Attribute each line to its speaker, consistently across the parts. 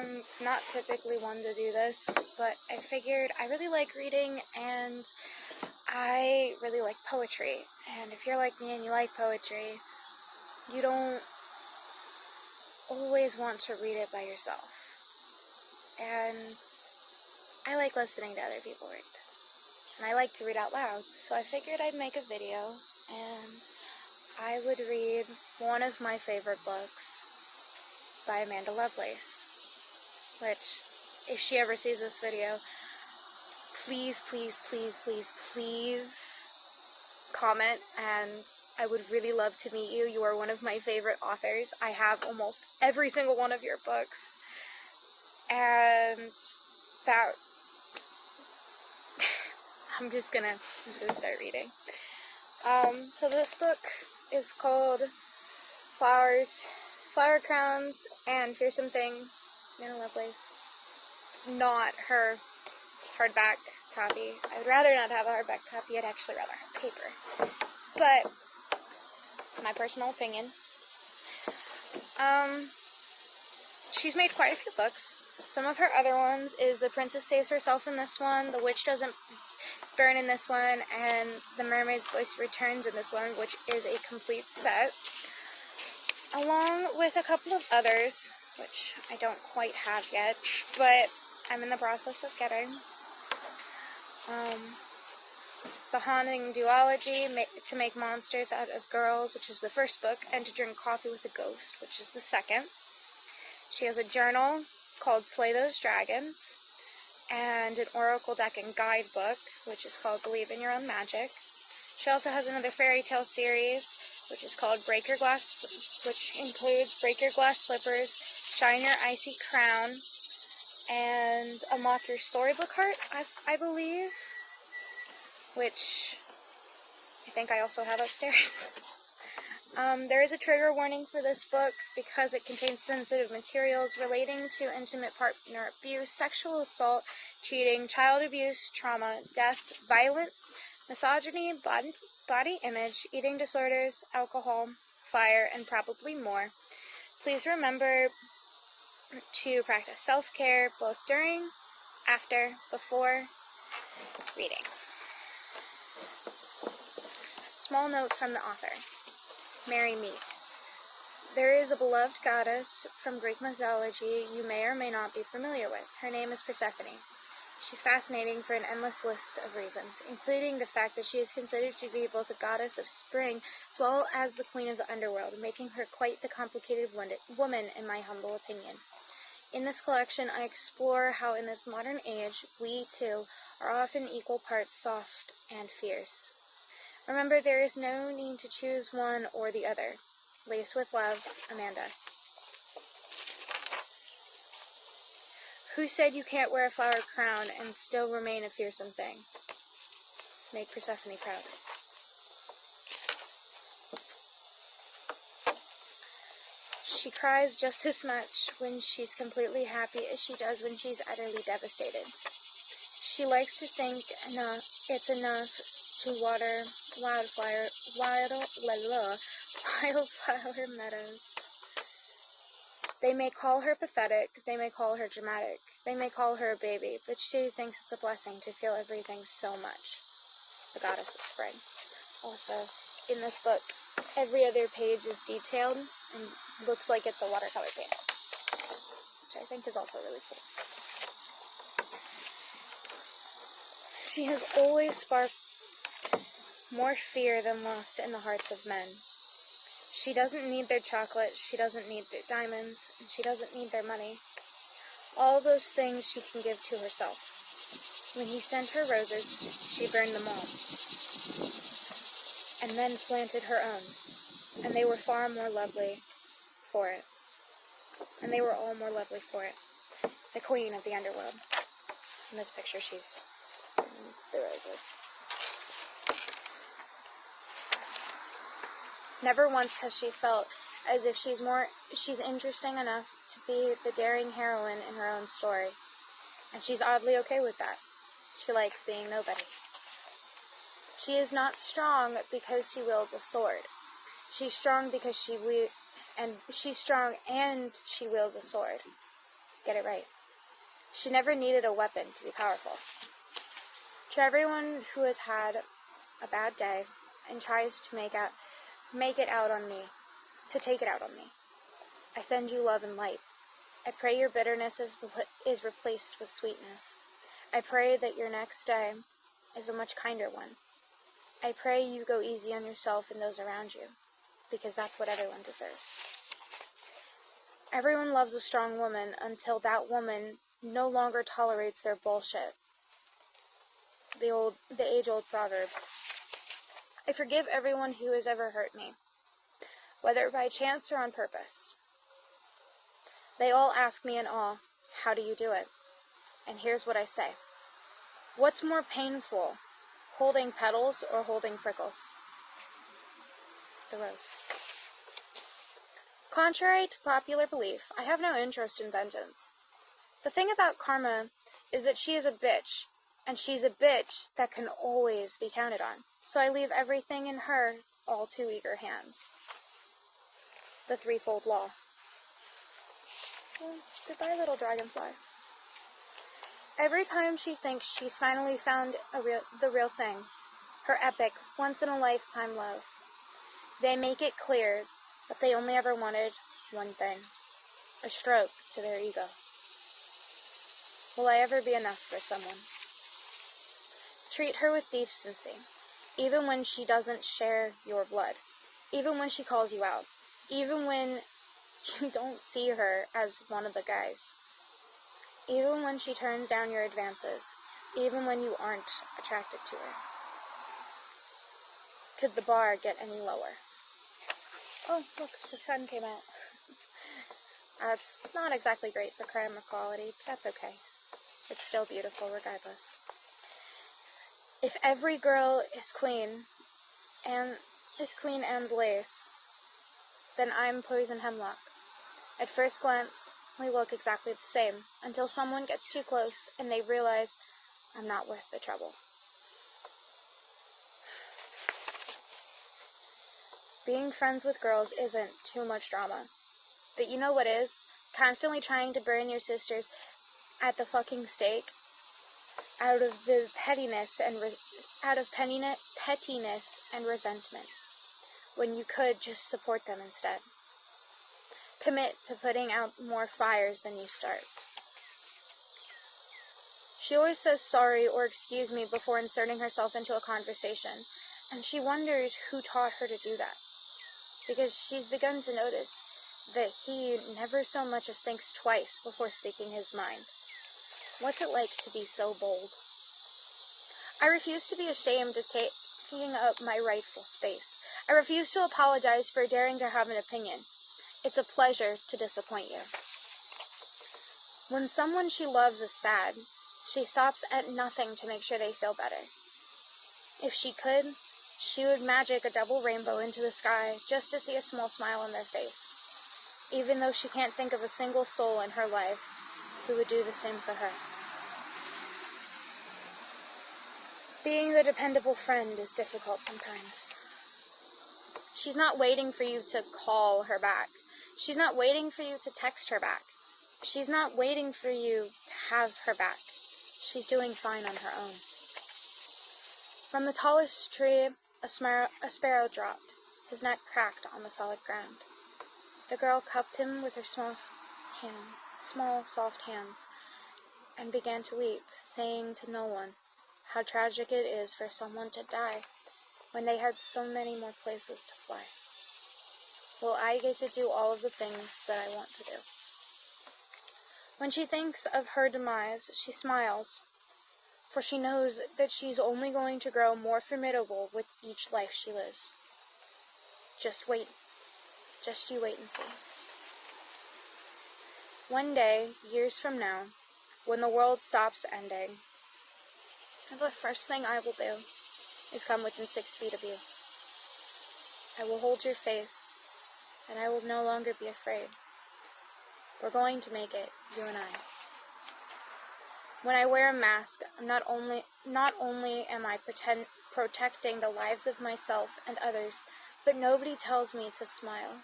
Speaker 1: I'm not typically one to do this, but I figured I really like reading and I really like poetry. And if you're like me and you like poetry, you don't always want to read it by yourself. And I like listening to other people read. And I like to read out loud, so I figured I'd make a video and I would read one of my favorite books by Amanda Lovelace, which, if she ever sees this video, please, please, please, please, please comment, and I would really love to meet you. You are one of my favorite authors. I have almost every single one of your books, and that I'm just gonna start reading. So this book is called Flower Crowns and Fearsome Things, Amanda Lovelace. It's not her hardback copy. I would rather not have a hardback copy. I'd actually rather have paper. But, my personal opinion, she's made quite a few books. Some of her other ones is The Princess Saves Herself in this one, The Witch Doesn't Burn in this one, and The Mermaid's Voice Returns in this one, which is a complete set, along with a couple of others, which I don't quite have yet, but I'm in the process of getting. The Haunting Duology, To Make Monsters Out of Girls, which is the first book, and To Drink Coffee with a Ghost, which is the second. She has a journal called Slay Those Dragons, and an oracle deck and guidebook, which is called Believe in Your Own Magic. She also has another fairy tale series, which is called Break Your Glass, which includes Break Your Glass Slippers, Shine Your Icy Crown, and Unlock Your Storybook Heart, I believe, which I think I also have upstairs. There is a trigger warning for this book because it contains sensitive materials relating to intimate partner abuse, sexual assault, cheating, child abuse, trauma, death, violence, misogyny, body image, eating disorders, alcohol, fire, and probably more. Please remember to practice self-care both during, after, before reading. Small note from the author. Mary Mead. There is a beloved goddess from Greek mythology you may or may not be familiar with. Her name is Persephone. She's fascinating for an endless list of reasons, including the fact that she is considered to be both a goddess of spring as well as the queen of the underworld, making her quite the complicated woman in my humble opinion. In this collection, I explore how in this modern age, we, too, are often equal parts soft and fierce. Remember, there is no need to choose one or the other. Lace with love, Amanda. Who said you can't wear a flower crown and still remain a fearsome thing? Make Persephone proud. She cries just as much when she's completely happy as she does when she's utterly devastated. She likes to think it's enough to water wildflower meadows. They may call her pathetic, they may call her dramatic, they may call her a baby, but she thinks it's a blessing to feel everything so much. The goddess of spring. Also, in this book, every other page is detailed and looks like it's a watercolor painting, which I think is also really cool. She has always sparked more fear than lust in the hearts of men. She doesn't need their chocolate, she doesn't need their diamonds, and she doesn't need their money. All those things she can give to herself. When he sent her roses, she burned them all, and then planted her own, and they were far more lovely for it. And they were all more lovely for it. The queen of the underworld. In this picture, she's the roses. Never once has she felt as if she's interesting enough to be the daring heroine in her own story. And she's oddly okay with that. She likes being nobody. She is not strong because she wields a sword. She's strong because she's strong and she wields a sword. get it right. She never needed a weapon to be powerful. To everyone who has had a bad day and tries to make it out on me, to take it out on me, I send you love and light. I pray your bitterness is replaced with sweetness. I pray that your next day is a much kinder one. I pray you go easy on yourself and those around you, because that's what everyone deserves. Everyone loves a strong woman until that woman no longer tolerates their bullshit. The age-old proverb. I forgive everyone who has ever hurt me, whether by chance or on purpose. They all ask me in awe, how do you do it? And here's what I say. What's more painful, holding petals or holding prickles? The rose. Contrary to popular belief, I have no interest in vengeance. The thing about karma is that she is a bitch, and she's a bitch that can always be counted on. So I leave everything in her all too eager hands. The threefold law. Well, goodbye, little dragonfly. Every time she thinks she's finally found the real thing, her epic, once-in-a-lifetime love, they make it clear that they only ever wanted one thing, a stroke to their ego. Will I ever be enough for someone? Treat her with decency, even when she doesn't share your blood, even when she calls you out, even when you don't see her as one of the guys, even when she turns down your advances, even when you aren't attracted to her. Could the bar get any lower? Oh, look, the sun came out. That's not exactly great for crime equality, but that's okay. It's still beautiful regardless. If every girl is Queen Anne's lace, then I'm poison hemlock. At first glance, we look exactly the same, until someone gets too close and they realize I'm not worth the trouble. Being friends with girls isn't too much drama. But you know what is? Constantly trying to burn your sisters at the fucking stake out of the pettiness and resentment, when you could just support them instead. Commit to putting out more fires than you start. She always says sorry or excuse me before inserting herself into a conversation, and she wonders who taught her to do that, because she's begun to notice that he never so much as thinks twice before speaking his mind. What's it like to be so bold? I refuse to be ashamed of taking up my rightful space. I refuse to apologize for daring to have an opinion. It's a pleasure to disappoint you. When someone she loves is sad, she stops at nothing to make sure they feel better. If she could, she would magic a double rainbow into the sky just to see a small smile on their face, even though she can't think of a single soul in her life who would do the same for her. Being the dependable friend is difficult sometimes. She's not waiting for you to call her back. She's not waiting for you to text her back. She's not waiting for you to have her back. She's doing fine on her own. From the tallest tree, a sparrow dropped. His neck cracked on the solid ground. The girl cupped him with her small, soft hands, and began to weep, saying to no one how tragic it is for someone to die when they had so many more places to fly. Will I get to do all of the things that I want to do? When she thinks of her demise, she smiles, for she knows that she's only going to grow more formidable with each life she lives. Just wait. Just you wait and see. One day, years from now, when the world stops ending, the first thing I will do is come within 6 feet of you. I will hold your face, and I will no longer be afraid. We're going to make it, you and I. When I wear a mask, not only am I protecting the lives of myself and others, but nobody tells me to smile,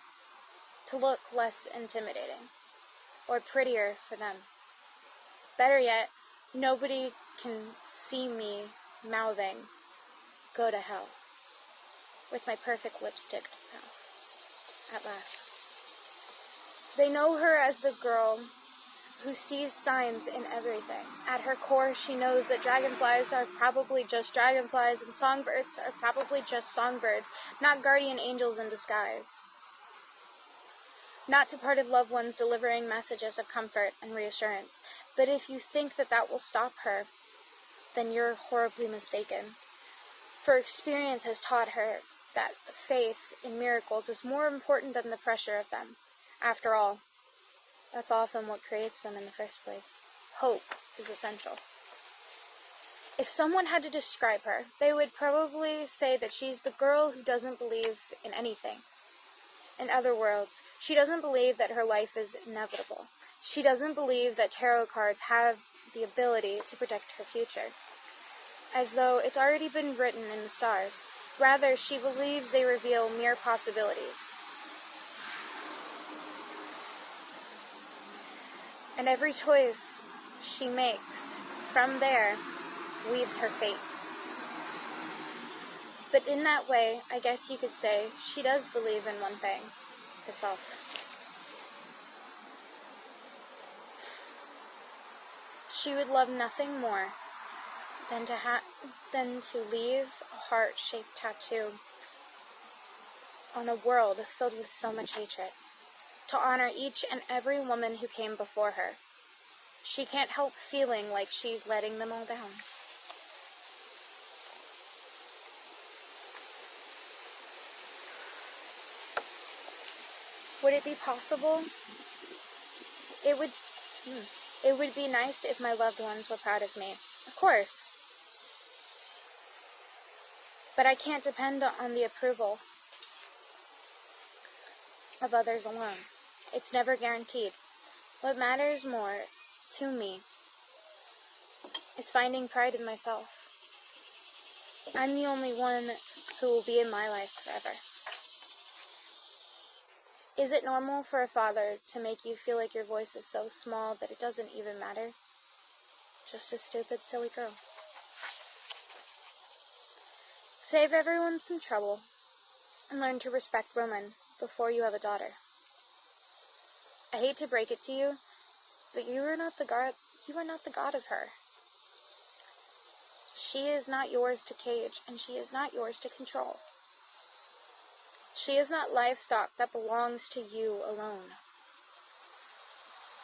Speaker 1: to look less intimidating, or prettier for them. Better yet, nobody can see me mouthing, "Go to hell," with my perfect lipsticked mouth, at last. They know her as the girl who sees signs in everything. At her core, she knows that dragonflies are probably just dragonflies and songbirds are probably just songbirds, not guardian angels in disguise. Not departed loved ones delivering messages of comfort and reassurance. But if you think that that will stop her, then you're horribly mistaken. For experience has taught her that faith in miracles is more important than the pressure of them. After all, that's often what creates them in the first place. Hope is essential. If someone had to describe her, they would probably say that she's the girl who doesn't believe in anything. In other words, she doesn't believe that her life is inevitable. She doesn't believe that tarot cards have the ability to predict her future, as though it's already been written in the stars. Rather, she believes they reveal mere possibilities. And every choice she makes from there weaves her fate. But in that way, I guess you could say, she does believe in one thing, herself. She would love nothing more than to leave a heart-shaped tattoo on a world filled with so much hatred, to honor each and every woman who came before her. She can't help feeling like she's letting them all down. Would it be possible? It would be nice if my loved ones were proud of me. Of course. But I can't depend on the approval of others alone. It's never guaranteed. What matters more to me is finding pride in myself. I'm the only one who will be in my life forever. Is it normal for a father to make you feel like your voice is so small that it doesn't even matter? Just a stupid, silly girl. Save everyone some trouble and learn to respect women before you have a daughter. I hate to break it to you, but you are not the god of her. She is not yours to cage, and she is not yours to control. She is not livestock that belongs to you alone.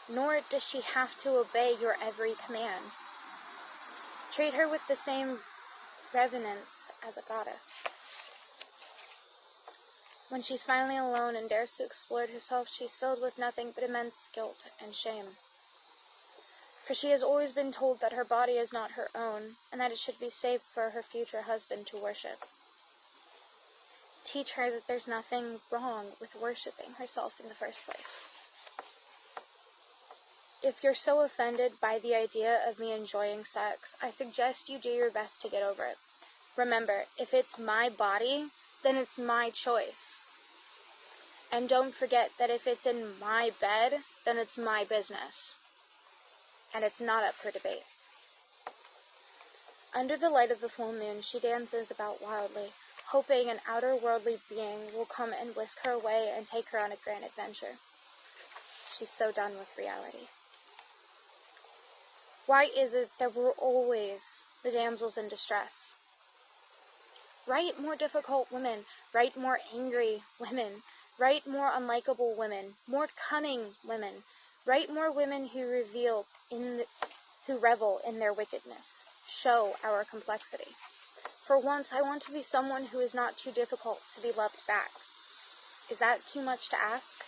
Speaker 1: Nor does she have to obey your every command. Treat her with the same reverence as a goddess. When she's finally alone and dares to explore herself, she's filled with nothing but immense guilt and shame. For she has always been told that her body is not her own, and that it should be saved for her future husband to worship. Teach her that there's nothing wrong with worshiping herself in the first place. If you're so offended by the idea of me enjoying sex, I suggest you do your best to get over it. Remember, if it's my body, then it's my choice. And don't forget that if it's in my bed, then it's my business. And it's not up for debate. Under the light of the full moon, she dances about wildly, hoping an outer worldly being will come and whisk her away and take her on a grand adventure. She's so done with reality. Why is it that we're always the damsels in distress? Write more difficult women, write more angry women, write more unlikable women, more cunning women, write more women who revel in their wickedness. Show our complexity. For once, I want to be someone who is not too difficult to be loved back. Is that too much to ask?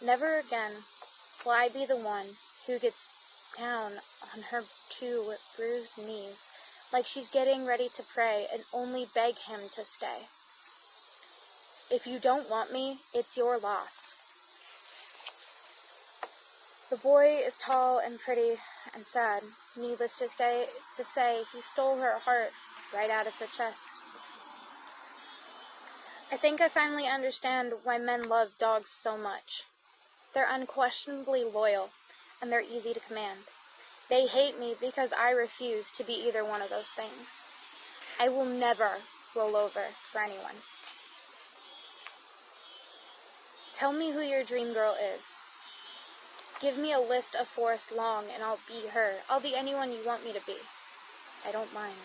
Speaker 1: Never again will I be the one who gets down on her two bruised knees, like she's getting ready to pray, and only beg him to stay. If you don't want me, it's your loss. The boy is tall and pretty and sad. Needless to say, he stole her heart right out of her chest. I think I finally understand why men love dogs so much. They're unquestionably loyal, and they're easy to command. They hate me because I refuse to be either one of those things. I will never roll over for anyone. Tell me who your dream girl is. Give me a list of Forrest Long and I'll be her. I'll be anyone you want me to be. I don't mind.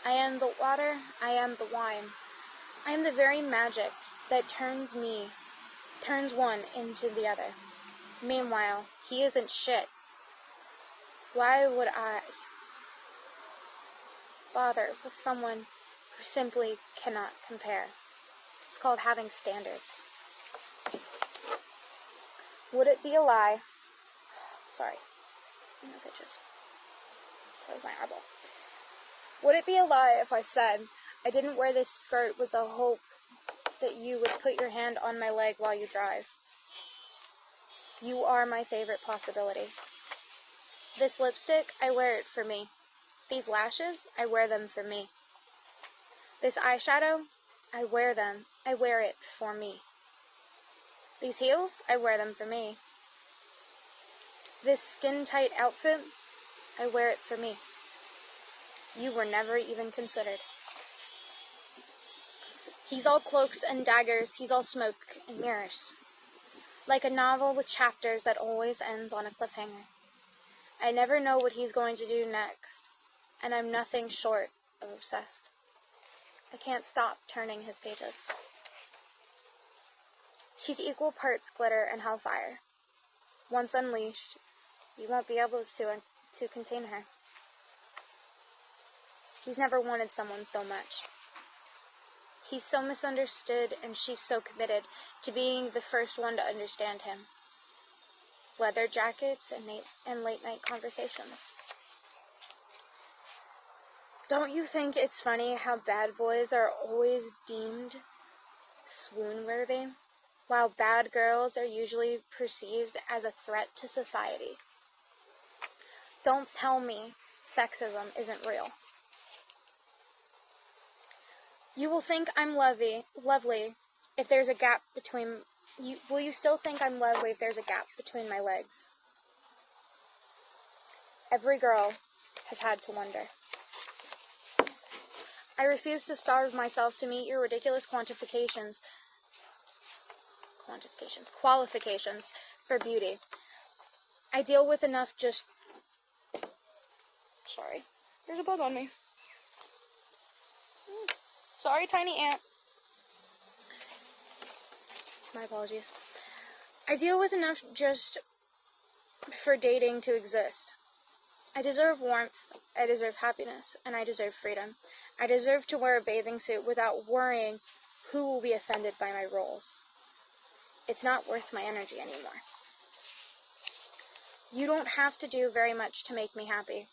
Speaker 1: I am the water, I am the wine. I am the very magic that turns one into the other. Meanwhile, he isn't shit. Why would I bother with someone who simply cannot compare? It's called having standards. Would it be a lie? Sorry. Messages. That was my eyeball. Would it be a lie if I said I didn't wear this skirt with the hope that you would put your hand on my leg while you drive? You are my favorite possibility. This lipstick, I wear it for me. These lashes, I wear them for me. This eyeshadow, I wear it for me. These heels, I wear them for me. This skin-tight outfit, I wear it for me. You were never even considered. He's all cloaks and daggers, he's all smoke and mirrors. Like a novel with chapters that always ends on a cliffhanger. I never know what he's going to do next, and I'm nothing short of obsessed. I can't stop turning his pages. She's equal parts glitter and hellfire. Once unleashed, you won't be able to contain her. He's never wanted someone so much. He's so misunderstood, and she's so committed to being the first one to understand him. Leather jackets and late-night conversations. Don't you think it's funny how bad boys are always deemed swoon-worthy, while bad girls are usually perceived as a threat to society? Don't tell me sexism isn't real. You will think I'm lovely if there's a gap between... Will you still think I'm lovely if there's a gap between my legs? Every girl has had to wonder. I refuse to starve myself to meet your ridiculous qualifications for beauty. I deal with enough just... Sorry, there's a bug on me. Sorry, tiny ant. My apologies. I deal with enough just for dating to exist. I deserve warmth, I deserve happiness, and I deserve freedom. I deserve to wear a bathing suit without worrying who will be offended by my roles. It's not worth my energy anymore. You don't have to do very much to make me happy.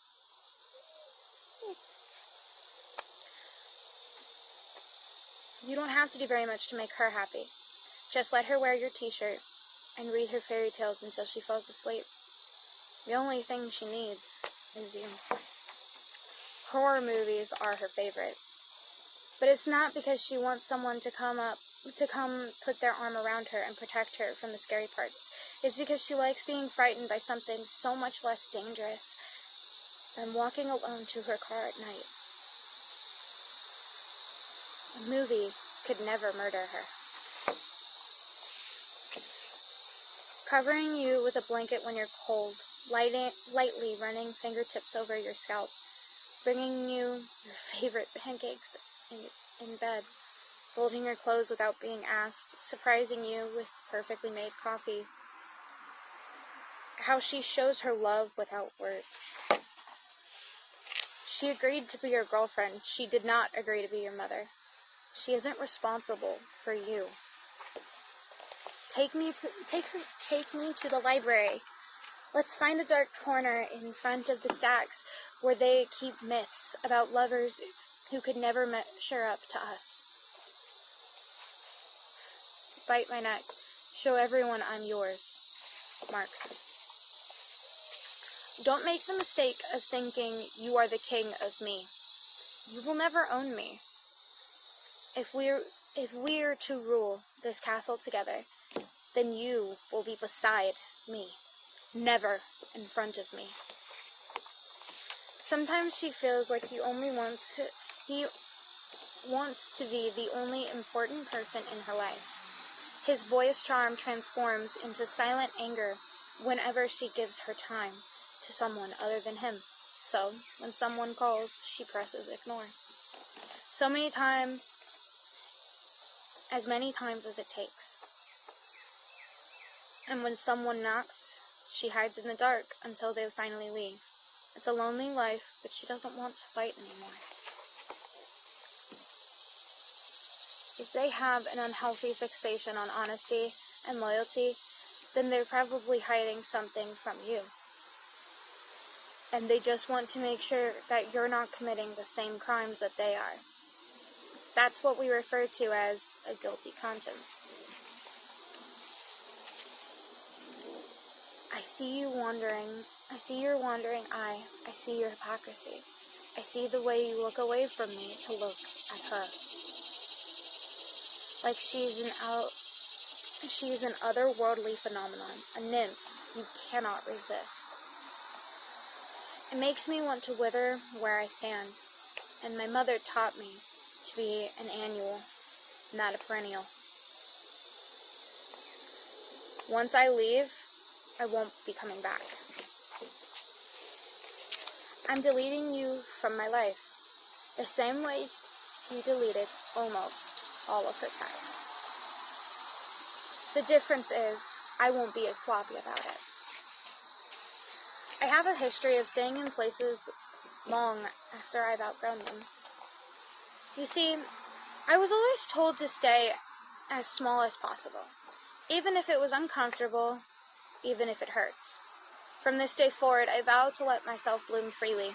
Speaker 1: You don't have to do very much to make her happy. Just let her wear your t-shirt and read her fairy tales until she falls asleep. The only thing she needs is you. Horror movies are her favorite. But it's not because she wants someone to come put their arm around her and protect her from the scary parts. It's because she likes being frightened by something so much less dangerous than walking alone to her car at night. A movie could never murder her. Covering you with a blanket when you're cold, lightly running fingertips over your scalp, bringing you your favorite pancakes in bed, folding your clothes without being asked, surprising you with perfectly made coffee. How she shows her love without words. She agreed to be your girlfriend. She did not agree to be your mother. She isn't responsible for you. Take me to the library. Let's find a dark corner in front of the stacks where they keep myths about lovers who could never measure up to us. Bite my neck. Show everyone I'm yours. Mark. Don't make the mistake of thinking you are the king of me. You will never own me. If we're to rule this castle together, then you will be beside me, never in front of me. Sometimes she feels like he wants to be the only important person in her life. His boyish charm transforms into silent anger whenever she gives her time to someone other than him. So, when someone calls, she presses ignore. So many times, as many times as it takes. And when someone knocks, she hides in the dark until they finally leave. It's a lonely life, but she doesn't want to fight anymore. If they have an unhealthy fixation on honesty and loyalty, then they're probably hiding something from you. And they just want to make sure that you're not committing the same crimes that they are. That's what we refer to as a guilty conscience. I see your wandering eye. I see your hypocrisy. I see the way you look away from me to look at her. Like she's an otherworldly phenomenon, a nymph you cannot resist. It makes me want to wither where I stand, and my mother taught me to be an annual, not a perennial. Once I leave, I won't be coming back. I'm deleting you from my life, the same way you deleted almost all of her texts. The difference is, I won't be as sloppy about it. I have a history of staying in places long after I've outgrown them. You see, I was always told to stay as small as possible, even if it was uncomfortable, even if it hurts. From this day forward, I vow to let myself bloom freely,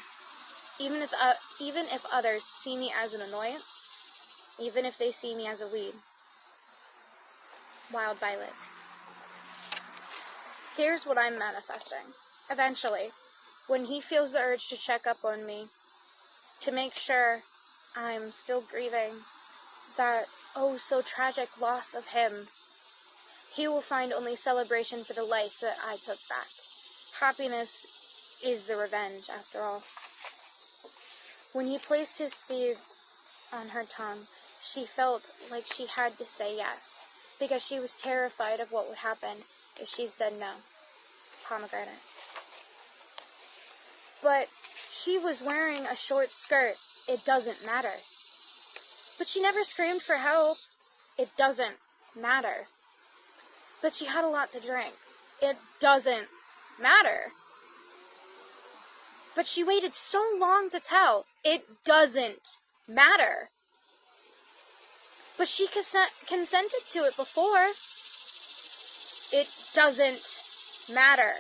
Speaker 1: even if others see me as an annoyance, even if they see me as a weed. Wild violet. Here's what I'm manifesting. Eventually, when he feels the urge to check up on me, to make sure I'm still grieving that so tragic loss of him, he will find only celebration for the life that I took back. Happiness is the revenge, after all. When he placed his seeds on her tongue, she felt like she had to say yes, because she was terrified of what would happen if she said no. Pomegranate. But she was wearing a short skirt. It doesn't matter. But she never screamed for help. It doesn't matter. But she had a lot to drink. It doesn't matter. But she waited so long to tell. It doesn't matter. But she consented to it before. It doesn't matter.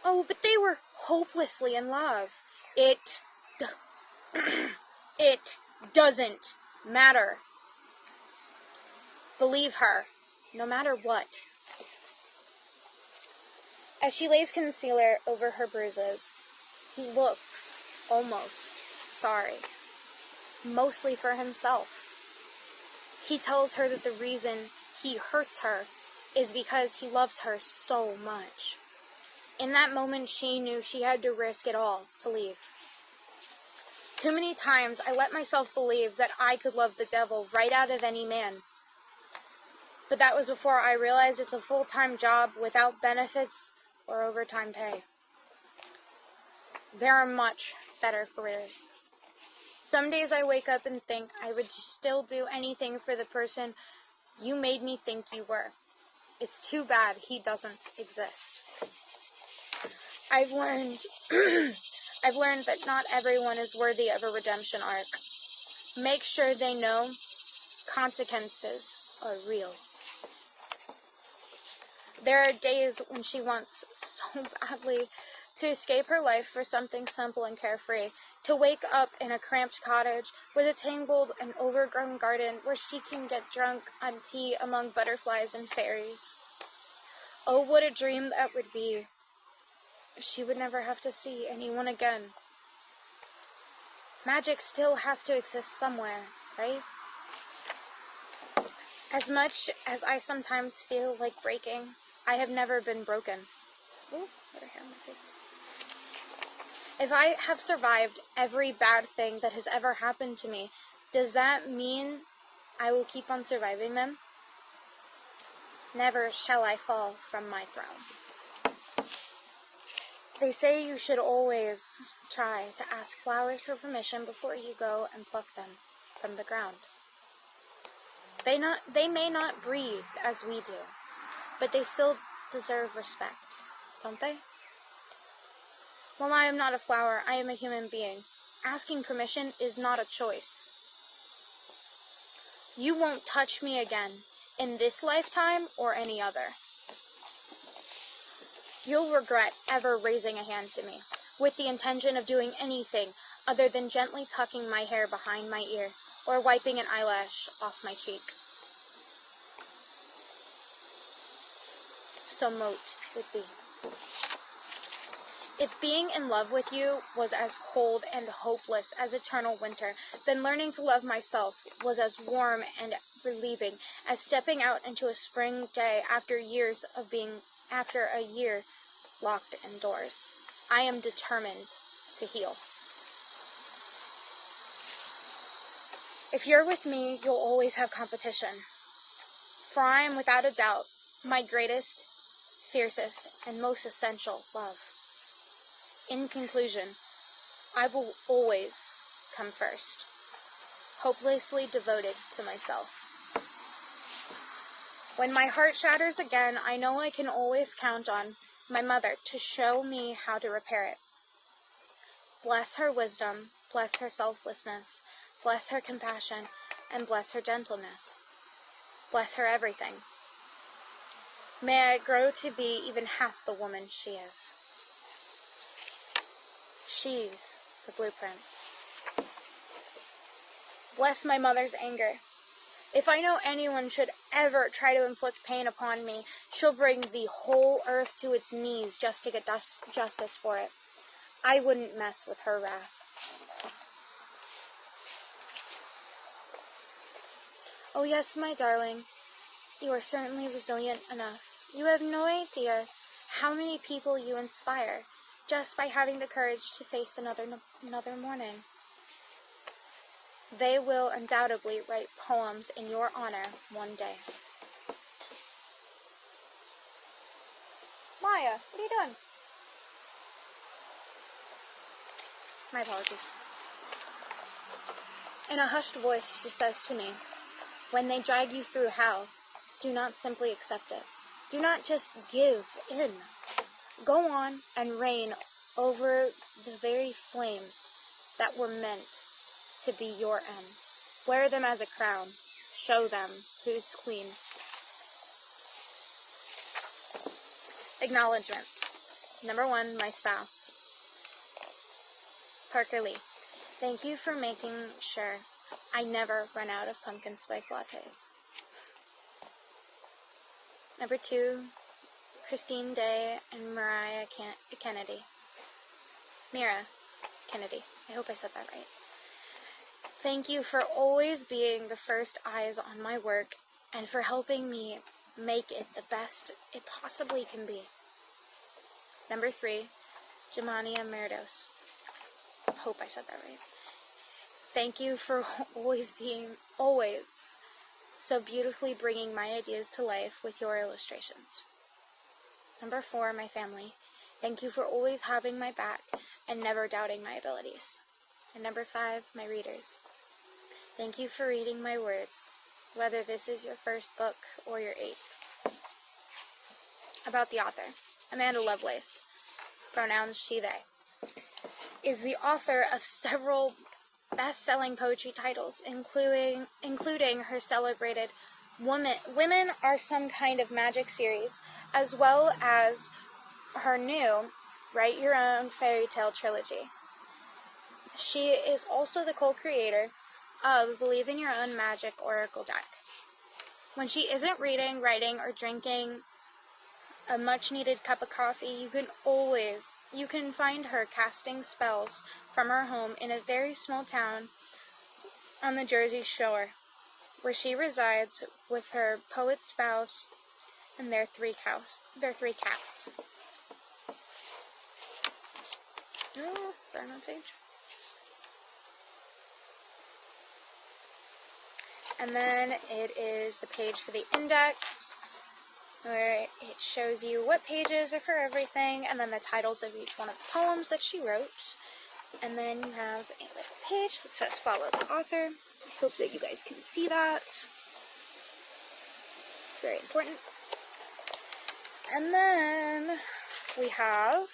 Speaker 1: Oh, but they were hopelessly in love. It doesn't matter. Believe her, no matter what. As she lays concealer over her bruises, he looks almost sorry, mostly for himself. He tells her that the reason he hurts her is because he loves her so much. In that moment, she knew she had to risk it all to leave. Too many times, I let myself believe that I could love the devil right out of any man. But that was before I realized it's a full-time job without benefits or overtime pay. There are much better careers. Some days I wake up and think I would still do anything for the person you made me think you were. It's too bad he doesn't exist. I've learned that not everyone is worthy of a redemption arc. Make sure they know consequences are real. There are days when she wants so badly to escape her life for something simple and carefree, to wake up in a cramped cottage with a tangled and overgrown garden where she can get drunk on tea among butterflies and fairies. Oh, what a dream that would be. She would never have to see anyone again. Magic still has to exist somewhere, right? As much as I sometimes feel like breaking, I have never been broken. Ooh, got her hair on my face. If I have survived every bad thing that has ever happened to me, does that mean I will keep on surviving them? Never shall I fall from my throne. They say you should always try to ask flowers for permission before you go and pluck them from the ground. They may not breathe as we do, but they still deserve respect, don't they? While I am not a flower, I am a human being. Asking permission is not a choice. You won't touch me again, in this lifetime or any other. You'll regret ever raising a hand to me, with the intention of doing anything other than gently tucking my hair behind my ear, or wiping an eyelash off my cheek. So mote would be. If being in love with you was as cold and hopeless as eternal winter, then learning to love myself was as warm and relieving as stepping out into a spring day after a year locked indoors. I am determined to heal. If you're with me, you'll always have competition. For I am without a doubt my greatest, fiercest, and most essential love. In conclusion, I will always come first, hopelessly devoted to myself. When my heart shatters again, I know I can always count on my mother to show me how to repair it. Bless her wisdom, bless her selflessness, bless her compassion, and bless her gentleness. Bless her everything. May I grow to be even half the woman she is. She's the blueprint. Bless my mother's anger. If I know anyone should ever try to inflict pain upon me, she'll bring the whole earth to its knees just to get justice for it. I wouldn't mess with her wrath. Oh yes, my darling, you are certainly resilient enough. You have no idea how many people you inspire just by having the courage to face another morning. They will undoubtedly write poems in your honor one day. Maya, what are you doing? My apologies. In a hushed voice, she says to me, when they drag you through hell, do not simply accept it. Do not just give in. Go on and reign over the very flames that were meant to be your end. Wear them as a crown. Show them who's queen. Acknowledgements. Number 1, my spouse. Parker Lee. Thank you for making sure I never run out of pumpkin spice lattes. Number 2, Christine Day and Mira Kennedy. I hope I said that right. Thank you for always being the first eyes on my work and for helping me make it the best it possibly can be. Number 3, Janaina Medeiros. Hope I said that right. Thank you for always so beautifully bringing my ideas to life with your illustrations. Number 4, my family. Thank you for always having my back and never doubting my abilities. And number 5, my readers. Thank you for reading my words, whether this is your first book or your 8th. About the author. Amanda Lovelace, pronouns she, they, is the author of several best-selling poetry titles, including her celebrated Women Are Some Kind of Magic series, as well as her new Write Your Own Fairy Tale trilogy. She is also the co-creator of Believe in Your Own Magic Oracle deck. When she isn't reading, writing, or drinking a much-needed cup of coffee, you can find her casting spells from her home in a very small town on the Jersey Shore, where she resides with her poet spouse, and their three cats. Oh, is there another page? And then it is the page for the index, where it shows you what pages are for everything, and then the titles of each one of the poems that she wrote. And then you have a little page that says follow the author. I hope that you guys can see that. It's very important. And then we have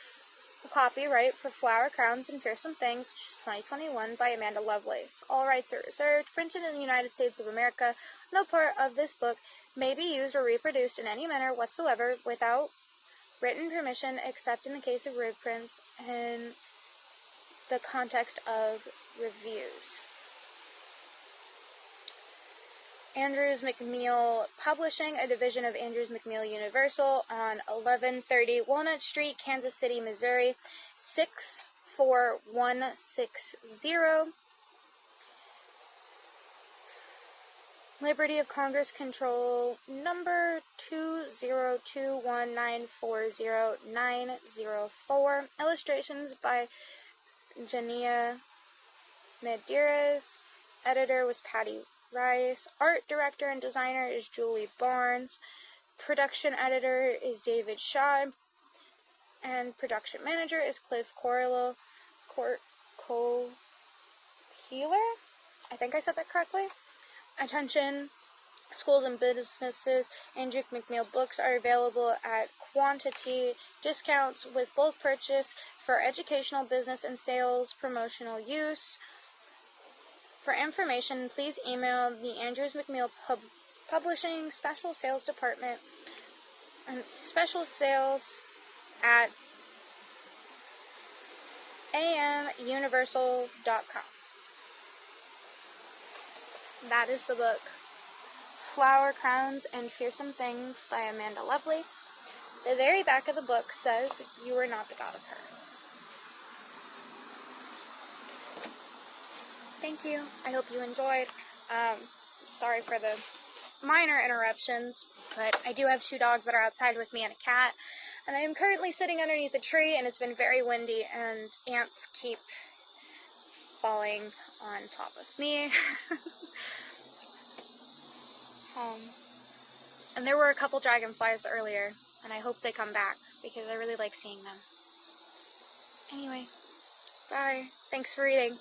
Speaker 1: a copyright for Flower Crowns and Fearsome Things, which is 2021 by Amanda Lovelace. All rights are reserved. Printed in the United States of America. No part of this book may be used or reproduced in any manner whatsoever without written permission, except in the case of reprints in the context of reviews. Andrews McMeel Publishing, a division of Andrews McMeel Universal, on 1130 Walnut Street, Kansas City, Missouri, 64160. Liberty of Congress Control number 20219409004. Illustrations by Janaina Medeiros. Editor was Patty Rice. Art director and designer is Julie Barnes. Production editor is David Shaw. And production manager is Cliff Corello. Healer? I think I said that correctly. Attention, schools and businesses. Andrew McMeel books are available at quantity discounts with bulk purchase for educational, business, and sales promotional use. For information, please email the Andrews McMeel Publishing Special Sales Department and special sales at amuniversal.com. That is the book Flower Crowns and Fearsome Things by Amanda Lovelace. The very back of the book says, "You are not the god of her." Thank you. I hope you enjoyed. Sorry for the minor interruptions, but I do have 2 dogs that are outside with me and a cat, and I am currently sitting underneath a tree, and it's been very windy, and ants keep falling on top of me. And there were a couple dragonflies earlier, and I hope they come back, because I really like seeing them. Anyway, bye. Thanks for reading.